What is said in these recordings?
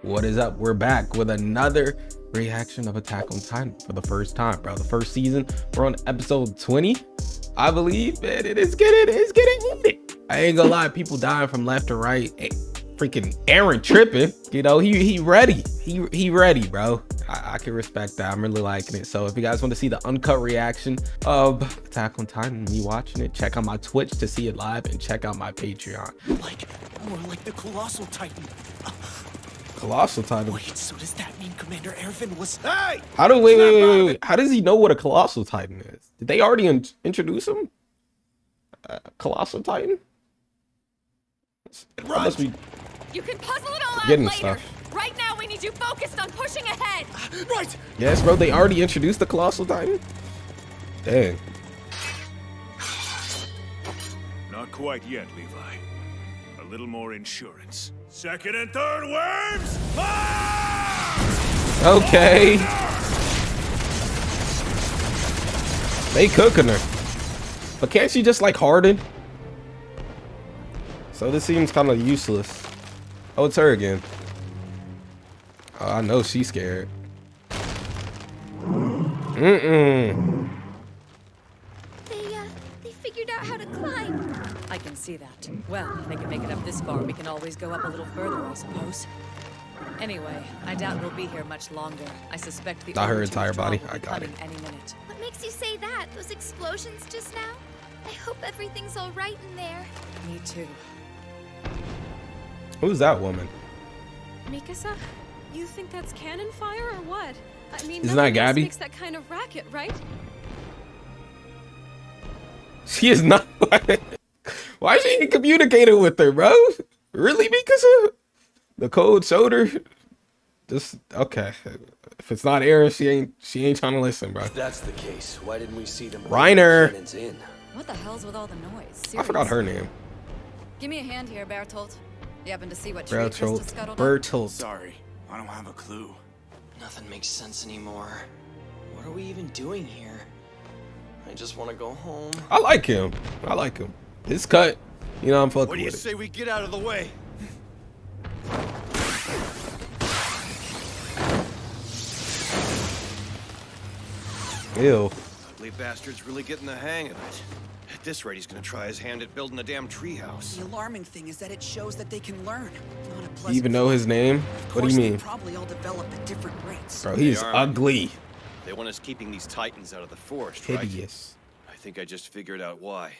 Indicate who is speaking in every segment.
Speaker 1: What is up? We're back with another reaction of Attack on Titan for the first time, bro. The first season. We're on episode 20, I believe, and it's getting heated. I ain't gonna lie, people dying from left to right. Hey, freaking Aaron tripping. You know, he ready. He ready, bro. I can respect that. I'm really liking it. So if you guys want to see the uncut reaction of Attack on Titan, me watching it, check out my Twitch to see it live and check out my Patreon.
Speaker 2: More like the Colossal Titan.
Speaker 1: Colossal Titan.
Speaker 2: Wait, so does that mean Commander Ervin was...
Speaker 3: Hey!
Speaker 1: Wait. How does he know what a Colossal Titan is? Did they already introduce him? Colossal Titan? That must be
Speaker 4: You can puzzle it all out
Speaker 1: getting
Speaker 4: later.
Speaker 1: stuff.
Speaker 4: Right now, we need you focused on pushing ahead.
Speaker 2: Right!
Speaker 1: Yes, bro, they already introduced the Colossal Titan? Dang.
Speaker 3: Not quite yet, Levi. A little more insurance. Second and third waves! Fire!
Speaker 1: Okay. They cooking her. But can't she just like harden? So this seems kind of useless. Oh, it's her again. Oh, I know she's scared.
Speaker 4: They figured out how to climb.
Speaker 5: I can see that. Well, if they can make it up this far, we can always go up a little further, I suppose. Anyway, I doubt we'll be here much longer. I suspect the
Speaker 1: Not her
Speaker 5: order to
Speaker 1: entire
Speaker 5: withdraw
Speaker 1: body.
Speaker 5: will
Speaker 1: I
Speaker 5: be
Speaker 1: got it.
Speaker 5: coming any minute.
Speaker 4: What makes you say that? Those explosions just now? I hope everything's all right in there.
Speaker 5: Me too.
Speaker 1: Who's that woman?
Speaker 6: Mikasa, you think that's cannon fire or what? I mean,
Speaker 1: Isn't that
Speaker 6: nothing else
Speaker 1: Gabby?
Speaker 6: makes that kind of racket, right?
Speaker 1: She is not. Why is she communicating with her, bro? Really, Mikasa? The cold shoulder? Just okay. If it's not Aaron, she ain't trying to listen, bro.
Speaker 7: If that's the case, why didn't we see them?
Speaker 1: Reiner.
Speaker 7: Cannons in?
Speaker 5: What the hell's with all the noise?
Speaker 1: I forgot her
Speaker 5: Seriously.
Speaker 1: name.
Speaker 5: Give me a hand here, Bertolt. You happen to see what tree Krista scuttled up?
Speaker 1: Bertolt.
Speaker 3: Sorry, I don't have a clue.
Speaker 7: Nothing makes sense anymore. What are we even doing here? I just want to go home.
Speaker 1: I like him. His cut. You know, I'm fucking
Speaker 3: What do you
Speaker 1: with it.
Speaker 3: say we get out of the way?
Speaker 1: Ew.
Speaker 3: Ugly bastard's really getting the hang of it. At this rate, he's gonna try his hand at building a damn treehouse.
Speaker 2: The alarming thing is that it shows that they can learn. Not a
Speaker 1: You
Speaker 2: pleasant
Speaker 1: even know his name?
Speaker 2: Of
Speaker 1: What do
Speaker 2: course,
Speaker 1: you
Speaker 2: they
Speaker 1: mean?
Speaker 2: probably all develop at different rates.
Speaker 1: Bro, he's
Speaker 3: They are.
Speaker 1: ugly.
Speaker 3: They want us keeping these titans out of the forest, right?
Speaker 1: Hideous.
Speaker 3: I think I just figured out why.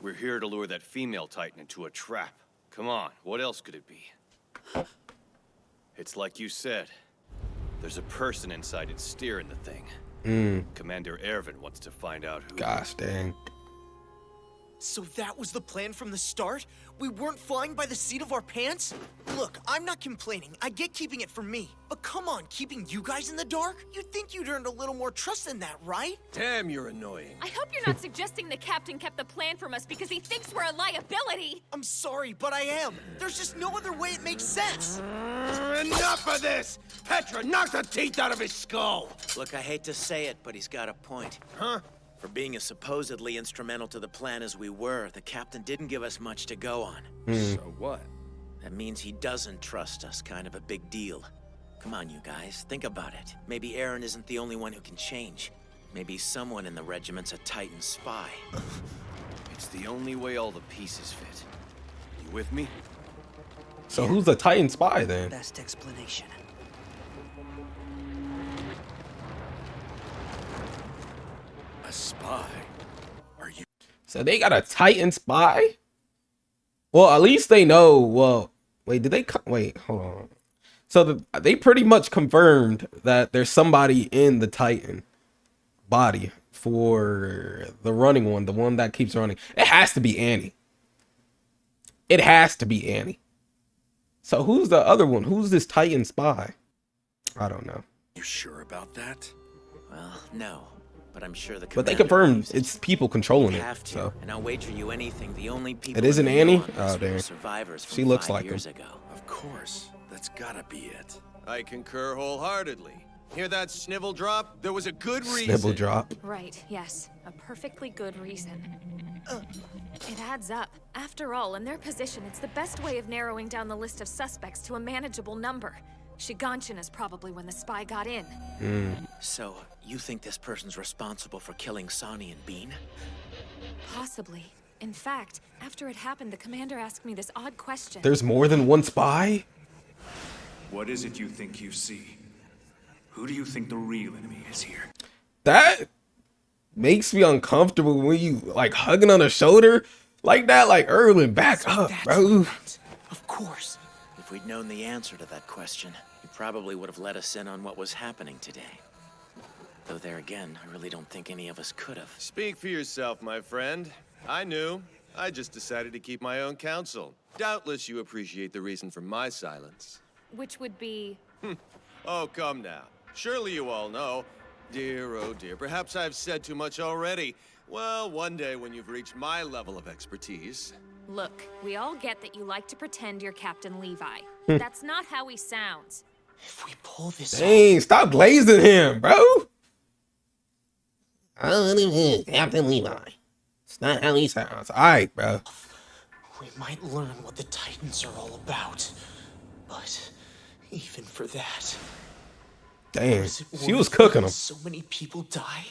Speaker 3: We're here to lure that female titan into a trap. Come on, what else could it be? It's like you said. There's a person inside it steering the thing. Commander Ervin wants to find out who.
Speaker 1: Gosh dang.
Speaker 2: So that was the plan from the start? We weren't flying by the seat of our pants? Look, I'm not complaining. I get keeping it for me. But come on, keeping you guys in the dark? You'd think you'd earned a little more trust than that, right?
Speaker 3: Damn, you're annoying.
Speaker 4: I hope you're not suggesting the captain kept the plan from us because he thinks we're a liability.
Speaker 2: I'm sorry, but I am. There's just no other way it makes sense.
Speaker 3: Enough of this! Petra, knock the teeth out of his skull!
Speaker 8: Look, I hate to say it, but he's got a point.
Speaker 3: Huh?
Speaker 8: For being as supposedly instrumental to the plan as we were, the captain didn't give us much to go on.
Speaker 3: So what?
Speaker 8: That means he doesn't trust us, kind of a big deal. Come on, you guys, think about it. Maybe Aaron isn't the only one who can change. Maybe someone in the regiment's a Titan spy.
Speaker 3: It's the only way all the pieces fit. You with me?
Speaker 1: So who's the Titan spy then?
Speaker 2: Best explanation.
Speaker 3: A spy? Are you?
Speaker 1: So they got a Titan spy? Well, at least they know. Well, wait, did they? Wait, hold on. So they pretty much confirmed that there's somebody in the Titan body for the running one, the one that keeps running. It has to be Annie. It has to be Annie. So who's the other one? Who's this Titan spy? I don't know.
Speaker 3: You sure about that?
Speaker 8: Well, no. But I'm sure the
Speaker 1: But they
Speaker 8: commander
Speaker 1: confirmed
Speaker 8: believes it.
Speaker 1: it's people controlling
Speaker 8: We
Speaker 1: it.
Speaker 8: have to,
Speaker 1: So
Speaker 8: and I'll wager you anything the only people
Speaker 1: it isn't
Speaker 8: in the
Speaker 1: Annie?
Speaker 8: know on
Speaker 1: Oh,
Speaker 8: this were
Speaker 1: dang.
Speaker 8: survivors from
Speaker 1: She looks
Speaker 8: 5
Speaker 1: like
Speaker 8: years
Speaker 1: him.
Speaker 8: ago.
Speaker 3: Of course. That's gotta be it. I concur wholeheartedly. Hear that snivel drop? There was a good reason.
Speaker 1: Snibble drop.
Speaker 4: Right, yes. A perfectly good reason.
Speaker 6: It adds up. After all, in their position, it's the best way of narrowing down the list of suspects to a manageable number. Shiganshin is probably when the spy got in.
Speaker 8: So, you think this person's responsible for killing Sonny and Bean?
Speaker 6: Possibly. In fact, after it happened, the commander asked me this odd question.
Speaker 1: There's more than one spy?
Speaker 9: What is it you think you see? Who do you think the real enemy is here?
Speaker 1: That makes me uncomfortable when you like hugging on the shoulder like that, like Erwin, back up, bro.
Speaker 2: Of course.
Speaker 8: If we'd known the answer to that question, you probably would have let us in on what was happening today. Though there again, I really don't think any of us could have.
Speaker 3: Speak for yourself, my friend. I knew. I just decided to keep my own counsel. Doubtless you appreciate the reason for my silence.
Speaker 6: Which would be...
Speaker 3: Oh, come now. Surely you all know. Dear, oh dear, perhaps I've said too much already. Well, one day when you've reached my level of expertise...
Speaker 6: Look, we all get that you like to pretend you're Captain Levi. That's not how he sounds.
Speaker 2: If we pull this
Speaker 1: Dang, stop glazing him, bro. Captain Levi. It's not how he sounds. All right, bro.
Speaker 2: we might learn what the Titans are all about. But even for that...
Speaker 1: Damn,
Speaker 2: is it
Speaker 1: she was
Speaker 2: worth
Speaker 1: cooking him.
Speaker 2: So many people die?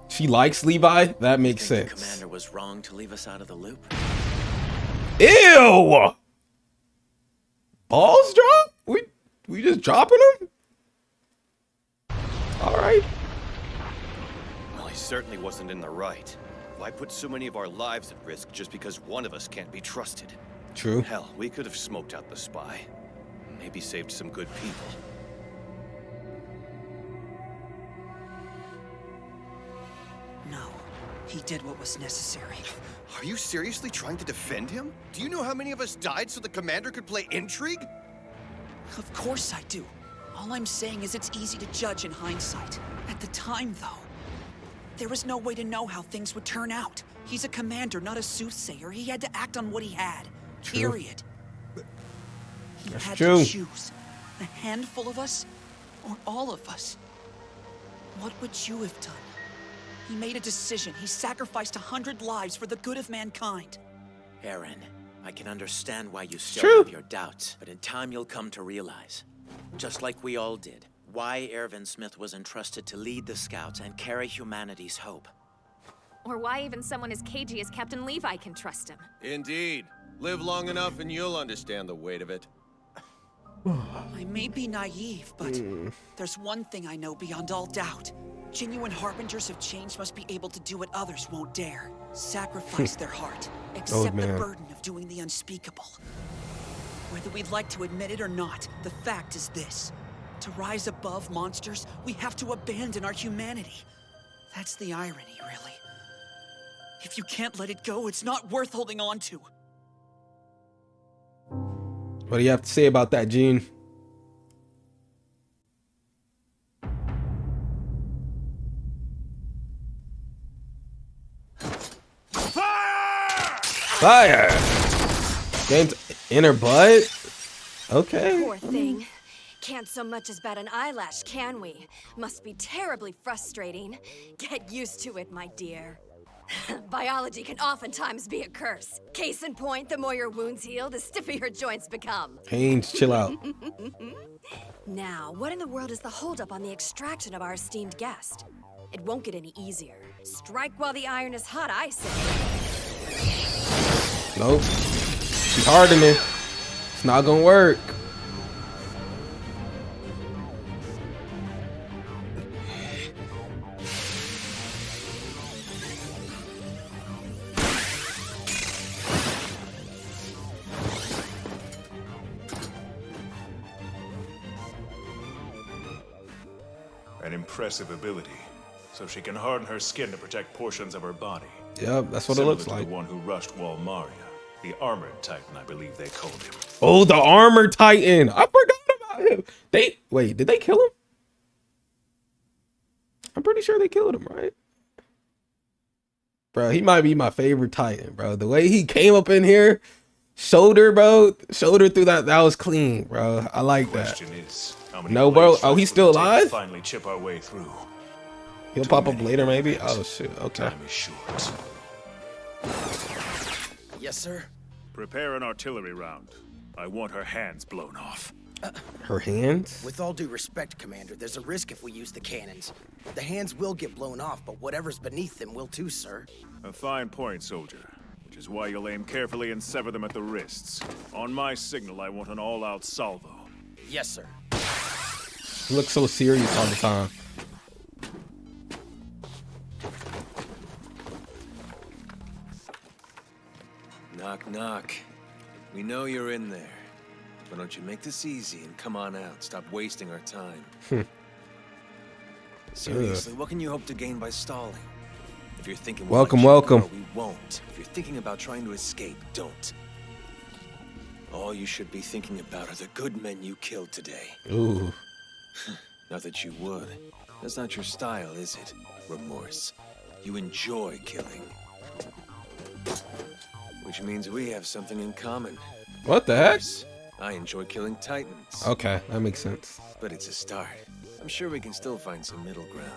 Speaker 1: She likes Levi? That makes
Speaker 8: Think
Speaker 1: sense.
Speaker 8: the commander was wrong to leave us out of the loop?
Speaker 1: Ew! Balls drop? We just dropping him? All right.
Speaker 3: Well, he certainly wasn't in the right. Why put so many of our lives at risk just because one of us can't be trusted?
Speaker 1: True.
Speaker 3: Hell, we could have smoked out the spy. Maybe saved some good people.
Speaker 2: No, he did what was necessary.
Speaker 3: Are you seriously trying to defend him? Do you know how many of us died so the commander could play intrigue?
Speaker 2: Of course I do. All I'm saying is it's easy to judge in hindsight. At the time, though, there was no way to know how things would turn out. He's a commander, not a soothsayer. He had to act on what he had.
Speaker 1: True.
Speaker 2: Period. He
Speaker 1: That's
Speaker 2: had
Speaker 1: true.
Speaker 2: to choose. A handful of us, or all of us. What would you have done? He made a decision. He sacrificed 100 lives for the good of mankind.
Speaker 8: Aaron, I can understand why you still
Speaker 1: True.
Speaker 8: have your doubts, but in time you'll come to realize, just like we all did, why Ervin Smith was entrusted to lead the Scouts and carry humanity's hope.
Speaker 6: Or why even someone as cagey as Captain Levi can trust him.
Speaker 3: Indeed. Live long enough and you'll understand the weight of it.
Speaker 2: I may be naive, but there's one thing I know beyond all doubt. Genuine harbingers of change must be able to do what others won't dare. Sacrifice their heart. Accept the
Speaker 1: man.
Speaker 2: burden of doing the unspeakable. Whether we'd like to admit it or not, the fact is this. To rise above monsters, we have to abandon our humanity. That's the irony, really. If you can't let it go, it's not worth holding on to.
Speaker 1: What do you have to say about that, Gene? Fire! Game's in her butt? Okay.
Speaker 10: Poor thing. Can't so much as bat an eyelash, can we? Must be terribly frustrating. Get used to it, my dear. Biology can oftentimes be a curse. Case in point, the more your wounds heal, the stiffer your joints become.
Speaker 1: Haynes, chill out.
Speaker 10: Now, what in the world is the holdup on the extraction of our esteemed guest? It won't get any easier. Strike while the iron is hot, I say.
Speaker 1: Nope. She's hardening. It's not gonna work.
Speaker 9: An impressive ability, so she can harden her skin to protect portions of her body.
Speaker 1: Yep, that's what it
Speaker 9: Similar
Speaker 1: looks
Speaker 9: to
Speaker 1: like.
Speaker 9: the one who rushed Walmaria, the armored Titan, I believe they called him.
Speaker 1: Oh, the armor titan. I forgot about him. Wait, did they kill him? I'm pretty sure they killed him, right? Bro, he might be my favorite titan, bro. The way he came up in here, shoulder through that was clean, bro. I like that.
Speaker 9: Question is, how many
Speaker 1: No, bro.
Speaker 9: blade
Speaker 1: Oh, he's
Speaker 9: strikes will
Speaker 1: still
Speaker 9: it take to
Speaker 1: alive?
Speaker 9: finally chip our way through.
Speaker 1: He'll pop up later, maybe. Oh shit. Okay.
Speaker 9: Time is short.
Speaker 8: Yes, sir.
Speaker 9: Prepare an artillery round. I want her hands blown off.
Speaker 1: Her hands?
Speaker 11: With all due respect, Commander, there's a risk if we use the cannons. The hands will get blown off, but whatever's beneath them will too, sir.
Speaker 9: A fine point, soldier. Which is why you'll aim carefully and sever them at the wrists. On my signal, I want an all-out salvo.
Speaker 11: Yes, sir.
Speaker 1: He looks so serious all the time.
Speaker 3: Knock, knock. We know you're in there. Why don't you make this easy and come on out? Stop wasting our time. Seriously, what can you hope to gain by stalling? If you're thinking,
Speaker 1: welcome,
Speaker 3: we'll
Speaker 1: welcome.
Speaker 3: we won't. If you're thinking about trying to escape, don't. All you should be thinking about are the good men you killed today.
Speaker 1: Ooh.
Speaker 3: Not that you would. That's not your style, is it? Remorse. You enjoy killing. Which means we have something in common.
Speaker 1: What the heck?
Speaker 3: I enjoy killing Titans.
Speaker 1: Okay, that makes sense.
Speaker 3: But it's a start. I'm sure we can still find some middle ground.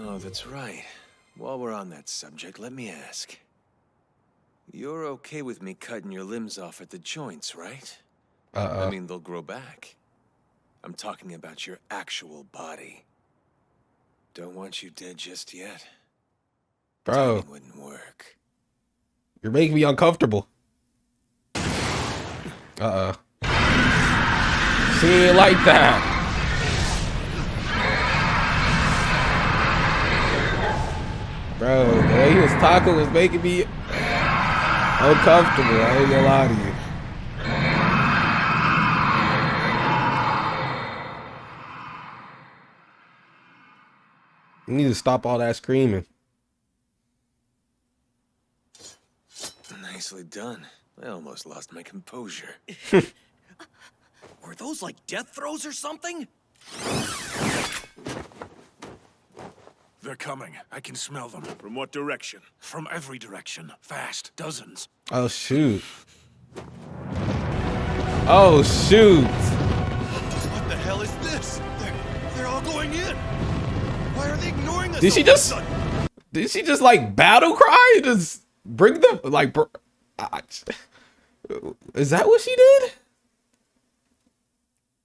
Speaker 3: Oh, that's right. While we're on that subject, let me ask. You're okay with me cutting your limbs off at the joints, right? I mean, they'll grow back. I'm talking about your actual body. Don't want you dead just yet.
Speaker 1: Bro,
Speaker 3: Timing wouldn't work.
Speaker 1: you're making me uncomfortable. She ain't like that. Bro, the way he was talking was making me uncomfortable. I ain't gonna lie to you. You need to stop all that screaming.
Speaker 3: Nicely done. I almost lost my composure.
Speaker 11: Were those like death throes or something?
Speaker 9: They're coming. I can smell them. From what direction? From every direction. Fast. Dozens.
Speaker 1: Oh, shoot. Oh, shoot.
Speaker 3: What the hell is this? They're all going in. Why are they ignoring us?
Speaker 1: Did she just like battle cry? Just bring them like, is that what she did?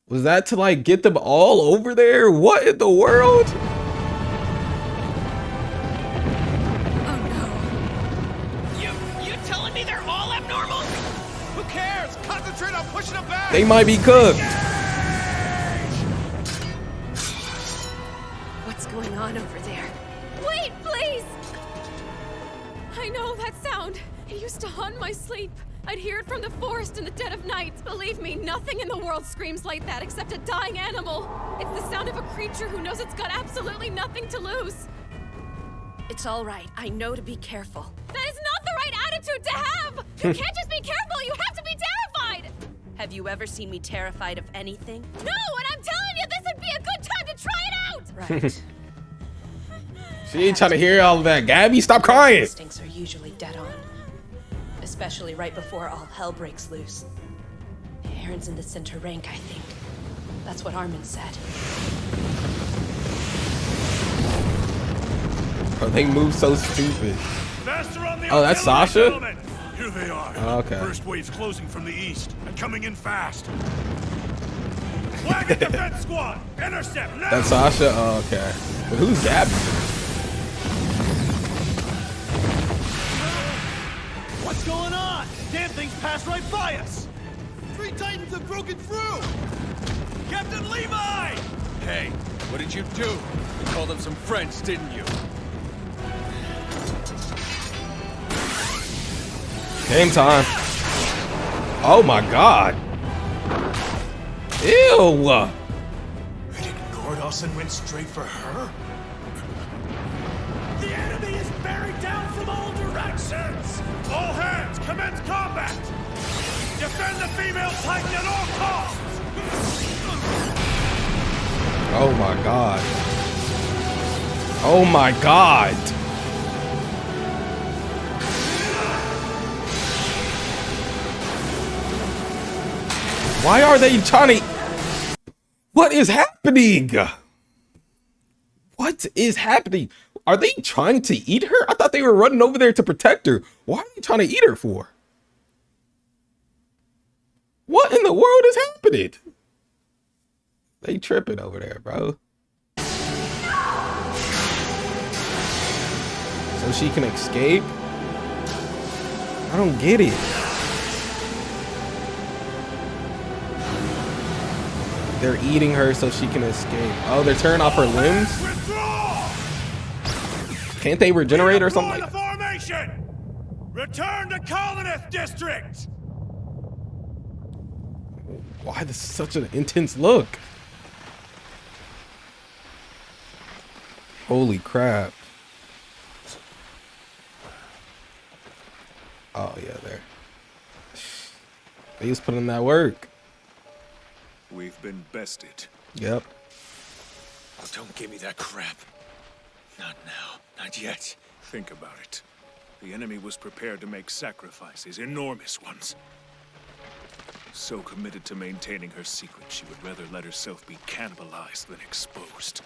Speaker 1: Was that to like get them all over there? What in the world?
Speaker 11: You telling me they're all abnormal? Who cares? Concentrate on pushing them back!
Speaker 1: They might be cooked.
Speaker 6: What's going on over there? Wait, please! I know that sound. It used to haunt my sleep. I'd hear it from the forest in the dead of night. Believe me, nothing in the world screams like that except a dying animal. It's the sound of a creature who knows it's got absolutely nothing to lose.
Speaker 10: It's all right. I know to be careful.
Speaker 6: That is not the right attitude to have! You can't just be careful, you have to be terrified!
Speaker 10: Have you ever seen me terrified of anything?
Speaker 6: No, and I'm telling you, this would be a good time to try it out!
Speaker 10: Right.
Speaker 1: She ain't trying to hear all of that. Gabby, stop crying.
Speaker 10: Instincts are usually dead on. Especially right before all hell breaks loose. Aaron's in the center rank, I think. That's what Armin said.
Speaker 1: Oh, they move so stupid.
Speaker 9: Faster on the
Speaker 1: Oh, that's
Speaker 9: artillery,
Speaker 1: Sasha?
Speaker 9: gentlemen. Here they are.
Speaker 1: Oh, okay.
Speaker 9: First wave's closing from the east and coming in fast. Wagon defense squad, intercept now.
Speaker 1: That's Sasha? Oh, okay. But who's Gabby?
Speaker 11: What's going on? Damn things passed right by us! 3 Titans have broken through! Captain Levi!
Speaker 3: Hey, what did you do? You called them some French, didn't you?
Speaker 1: Game time. Oh my god. Ew.
Speaker 9: It ignored us and went straight for her?
Speaker 11: The enemy is bearing down from all directions!
Speaker 9: All hands, commence combat! Defend the female Titan at all costs!
Speaker 1: Oh my god. Oh my god. Why are they trying to... What is happening? What is happening? Are they trying to eat her? I thought they were running over there to protect her. Why are they trying to eat her for? What in the world is happening? They tripping over there, bro. So she can escape? I don't get it. They're eating her so she can escape. Oh, they're tearing off her limbs? Can't they regenerate or something like that?
Speaker 9: Formation! Return to Colonist District!
Speaker 1: Why this is such an intense look? Holy crap. Oh yeah, there. They just put in that work.
Speaker 9: We've been bested.
Speaker 1: Yep.
Speaker 3: Oh, don't give me that crap. Not now. Not yet.
Speaker 9: Think about it. The enemy was prepared to make sacrifices, enormous ones. So committed to maintaining her secret, she would rather let herself be cannibalized than exposed.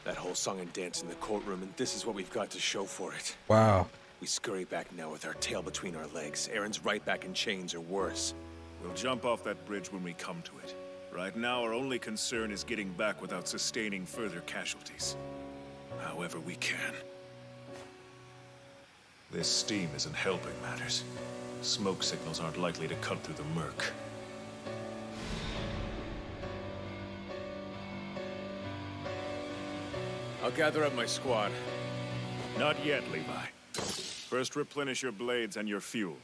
Speaker 3: That whole song and dance in the courtroom, and this is what we've got to show for it.
Speaker 1: Wow.
Speaker 3: We scurry back now with our tail between our legs. Aaron's right back in chains or worse.
Speaker 9: We'll jump off that bridge when we come to it. Right now, our only concern is getting back without sustaining further casualties. However we can. This steam isn't helping matters. Smoke signals aren't likely to cut through the murk.
Speaker 3: I'll gather up my squad.
Speaker 9: Not yet, Levi. First replenish your blades and your fuel.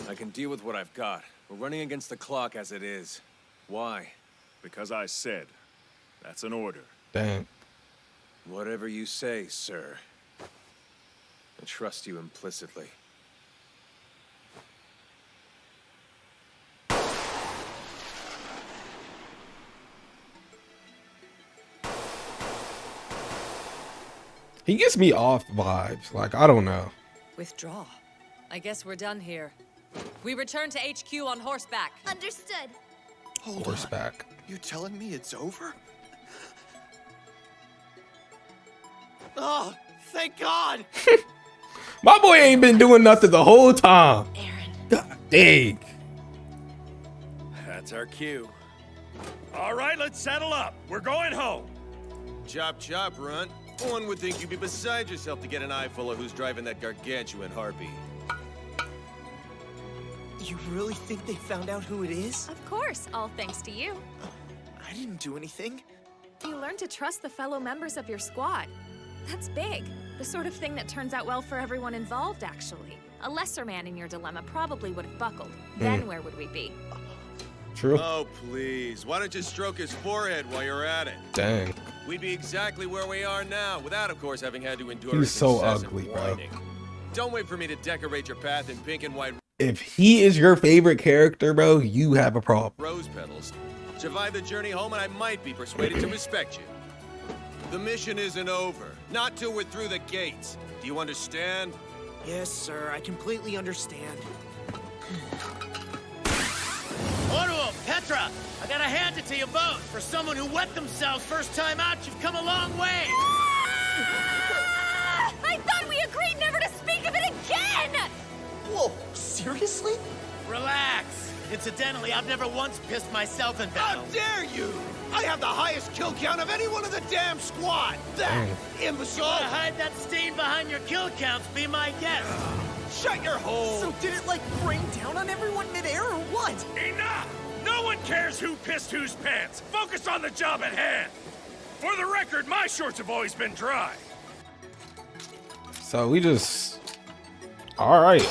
Speaker 3: I can deal with what I've got. We're running against the clock as it is. Why?
Speaker 9: Because I said. That's an order.
Speaker 1: Dang.
Speaker 3: Whatever you say, sir. I trust you implicitly.
Speaker 1: He gets me off vibes. Like, I don't know.
Speaker 5: Withdraw. I guess we're done here. We return to HQ on horseback.
Speaker 4: Understood.
Speaker 1: Horseback.
Speaker 2: You telling me it's over? Oh, thank God!
Speaker 1: My boy ain't been doing nothing the whole time.
Speaker 10: Aaron.
Speaker 1: God dang.
Speaker 11: That's our cue. All right, let's settle up. We're going home.
Speaker 3: Chop chop, Runt. One would think you'd be beside yourself to get an eyeful of who's driving that gargantuan harpy.
Speaker 2: You really think they found out who it is?
Speaker 6: Of course, all thanks to you.
Speaker 2: I didn't do anything.
Speaker 6: You learn to trust the fellow members of your squad. That's big. The sort of thing that turns out well for everyone involved, actually. A lesser man in your dilemma probably would have buckled. Then where would we be?
Speaker 1: True.
Speaker 3: Oh, please. Why don't you stroke his forehead while you're at it?
Speaker 1: Dang.
Speaker 3: We'd be exactly where we are now, without, of course, having had to endure
Speaker 1: He's
Speaker 3: his
Speaker 1: so
Speaker 3: incessant
Speaker 1: ugly, bro.
Speaker 3: whining. Don't wait for me to decorate your path in pink and white
Speaker 1: If he is your favorite character, bro, you have a problem.
Speaker 3: rose petals. Survive the journey home and I might be persuaded to respect you. The mission isn't over. Not till we're through the gates. Do you understand?
Speaker 2: Yes, sir, I completely understand.
Speaker 11: Oruo, Petra, I gotta hand it to you both. For someone who wet themselves first time out, you've come a long way.
Speaker 6: I thought we agreed never to speak of it again!
Speaker 2: Whoa, seriously?
Speaker 11: Relax. Incidentally, I've never once pissed myself in battle.
Speaker 2: How dare you! I have the highest kill count of any one of the damn squad! That imbecile!
Speaker 11: Wanna hide that stain behind your kill counts, be my guest.
Speaker 2: Shut your hole! So did it, like, rain down on everyone midair or what?
Speaker 9: Enough! No one cares who pissed whose pants. Focus on the job at hand. For the record, my shorts have always been dry.
Speaker 1: So we just... All right.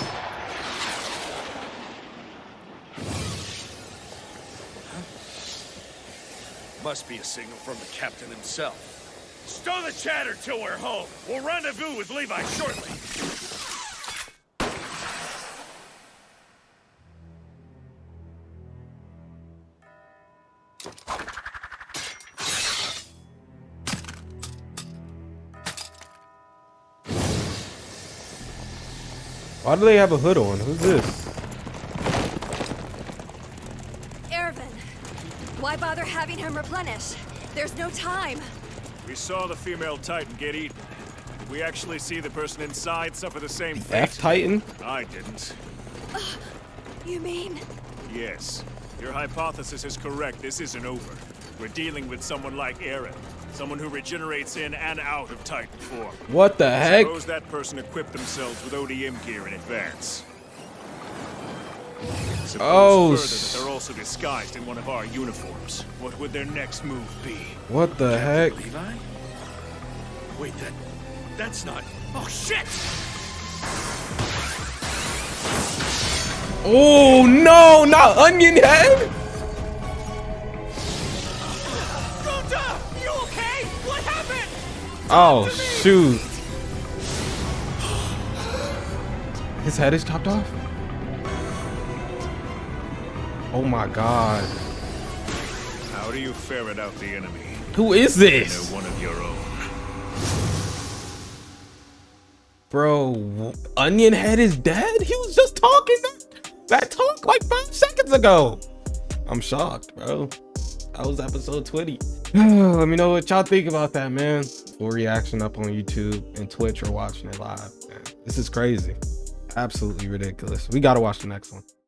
Speaker 9: Must be a signal from the captain himself. Stow the chatter till we're home. We'll rendezvous with Levi shortly.
Speaker 1: Why do they have a hood on? Who's this?
Speaker 10: Ervin. Why bother having him replenish? There's no time.
Speaker 9: We saw the female Titan get eaten. Did we actually see the person inside suffer the same fate?
Speaker 1: F-Titan?
Speaker 9: I didn't.
Speaker 10: You mean?
Speaker 9: Yes. Your hypothesis is correct. This isn't over. We're dealing with someone like Eren. Someone who regenerates in and out of Titan form.
Speaker 1: What the heck?
Speaker 9: Suppose that person equipped themselves with ODM gear in advance.
Speaker 1: Oh,
Speaker 9: Suppose further that they're also disguised in one of our uniforms. What would their next move be?
Speaker 1: What the heck?
Speaker 11: Levi? Wait, that's not... Oh, shit!
Speaker 1: Oh, no, not Onion Head!
Speaker 11: Gunta! You okay? What happened?
Speaker 1: Oh, shoot. His head is chopped off? Oh my god.
Speaker 9: How do you ferret out the enemy?
Speaker 1: Who is this?
Speaker 9: They're one of your own.
Speaker 1: Bro, Onion Head is dead? He was just talking that talk like 5 seconds ago. I'm shocked, bro. That was episode 20. Let me know what y'all think about that, man. Full reaction up on YouTube and Twitch or watching it live, man. This is crazy. Absolutely ridiculous. We gotta watch the next one.